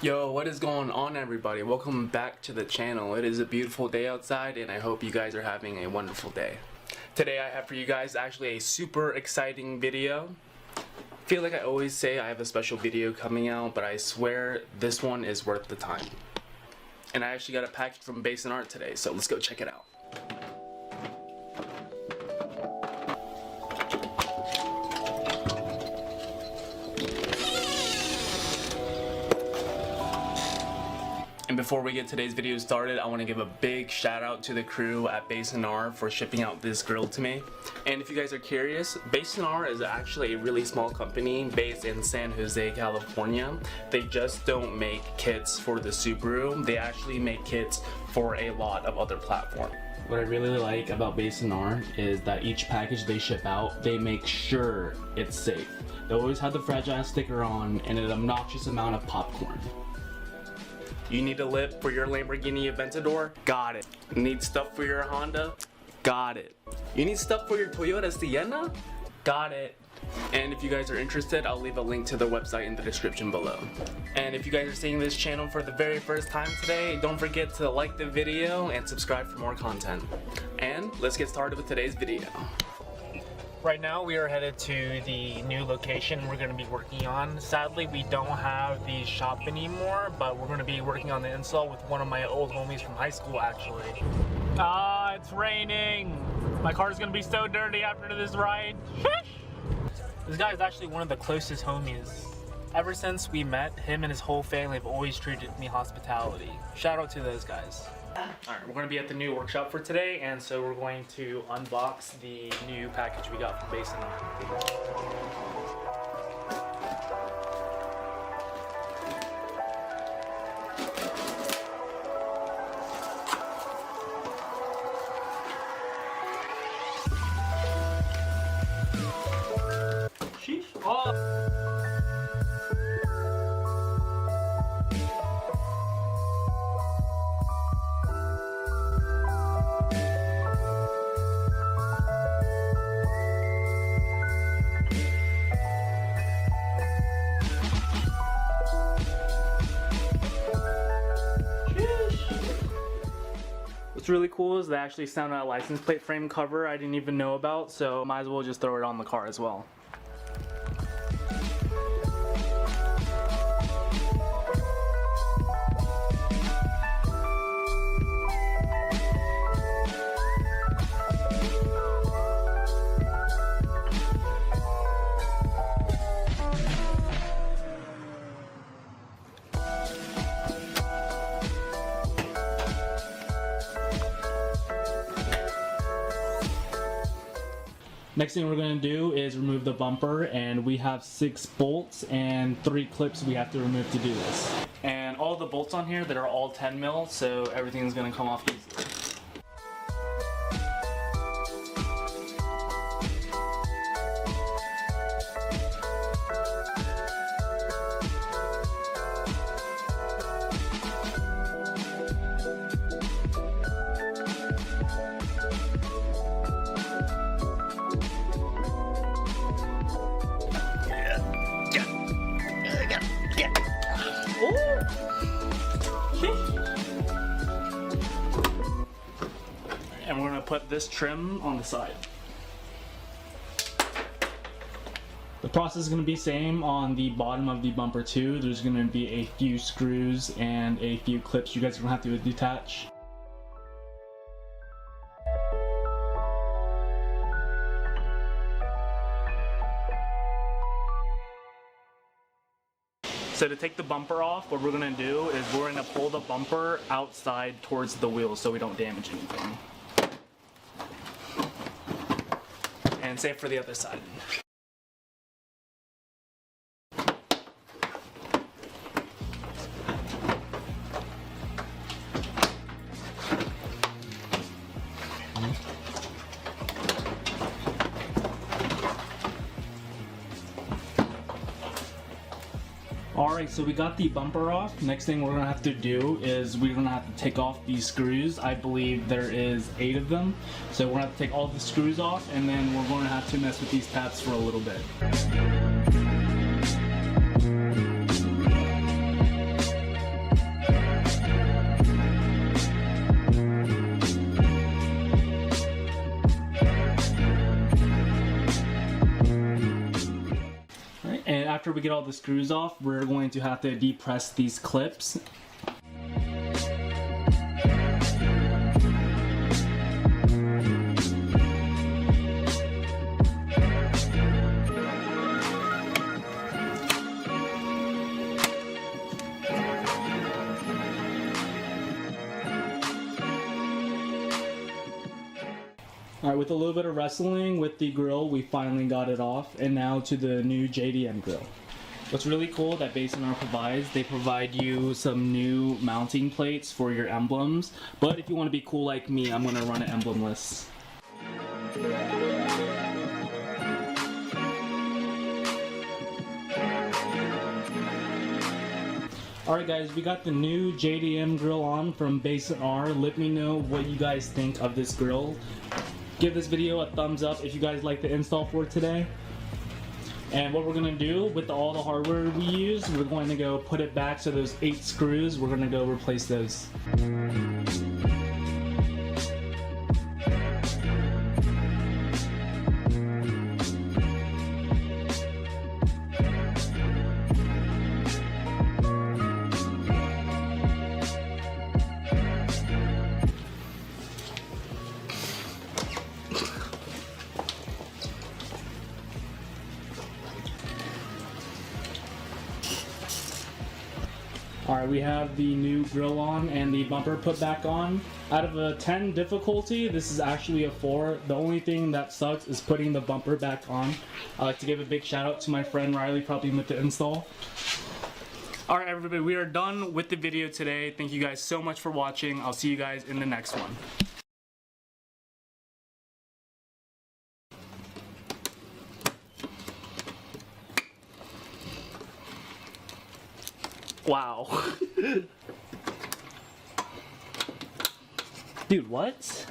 Yo, what is going on, everybody? Welcome back to the channel. It is a beautiful day outside and I hope you guys are having a wonderful day. Today I have for you guys actually a super exciting video. I feel like I always say I have a special video coming out, but I swear this one is worth the time. And I actually got a package from BaysonR today, so let's go check it out. And before we get today's video started, I want to give a big shout out to the crew at BaysonR for shipping out this grill to me. And if you guys are curious, BaysonR is actually a really small company based in San Jose, California. They just don't make kits for the Subaru, they actually make kits for a lot of other platforms. What I really like about BaysonR is that each package they ship out, they make sure it's safe. They always have the fragile sticker on and an obnoxious amount of popcorn. You need a lip for your Lamborghini Aventador? Got it. Need stuff for your Honda? Got it. You need stuff for your Toyota Sienna? Got it. And if you guys are interested, I'll leave a link to the website in the description below. And if you guys are seeing this channel for the very first time today, don't forget to like the video and subscribe for more content. And let's get started with today's video. Right now we are headed to the new location we're going to be working on. Sadly, we don't have the shop anymore, but we're going to be working on the install with one of my old homies from high school actually. It's raining! My car's going to be so dirty after this ride. This guy is actually one of the closest homies. Ever since we met, him and his whole family have always treated me hospitality. Shout out to those guys. Alright, we're going to be at the new workshop for today, and so we're going to unbox the new package we got from BaysonR. Sheesh. Oh. What's really cool is they actually sent out a license plate frame cover I didn't even know about, so might as well just throw it on the car as well. Next thing we're going to do is remove the bumper, and we have 6 bolts and 3 clips we have to remove to do this. And all the bolts on here that are all 10 mil, so everything's going to come off easily. And we're going to put this trim on the side. The process is going to be same on the bottom of the bumper too. There's going to be a few screws and a few clips you guys are going to have to detach. So to take the bumper off, what we're going to do is we're going to pull the bumper outside towards the wheel so we don't damage anything. And same for the other side. Alright, so we got the bumper off. Next thing we're going to have to do is we're going to have to take off these screws. I believe there is 8 of them. So we're going to have to take all the screws off, and then we're going to have to mess with these tabs for a little bit. after we get all the screws off, we're going to have to depress these clips. Alright, with a little bit of wrestling with the grill, we finally got it off, and now to the new JDM grill. What's really cool that BaysonR provides, they provide you some new mounting plates for your emblems, but if you want to be cool like me, I'm going to run it emblemless. Alright guys, we got the new JDM grill on from BaysonR. Let me know what you guys think of this grill. Give this video a thumbs up if you guys like the install for today. And what we're going to do with all the hardware we use, we're going to go put it back. So those 8 screws, we're going to go replace those. Alright, we have the new grill on and the bumper put back on. Out of a 10 difficulty, this is actually a 4. The only thing that sucks is putting the bumper back on. I'd like to give a big shout out to my friend Riley, probably with the install. Alright everybody, we are done with the video today. Thank you guys so much for watching. I'll see you guys in the next one. Wow. Dude, what?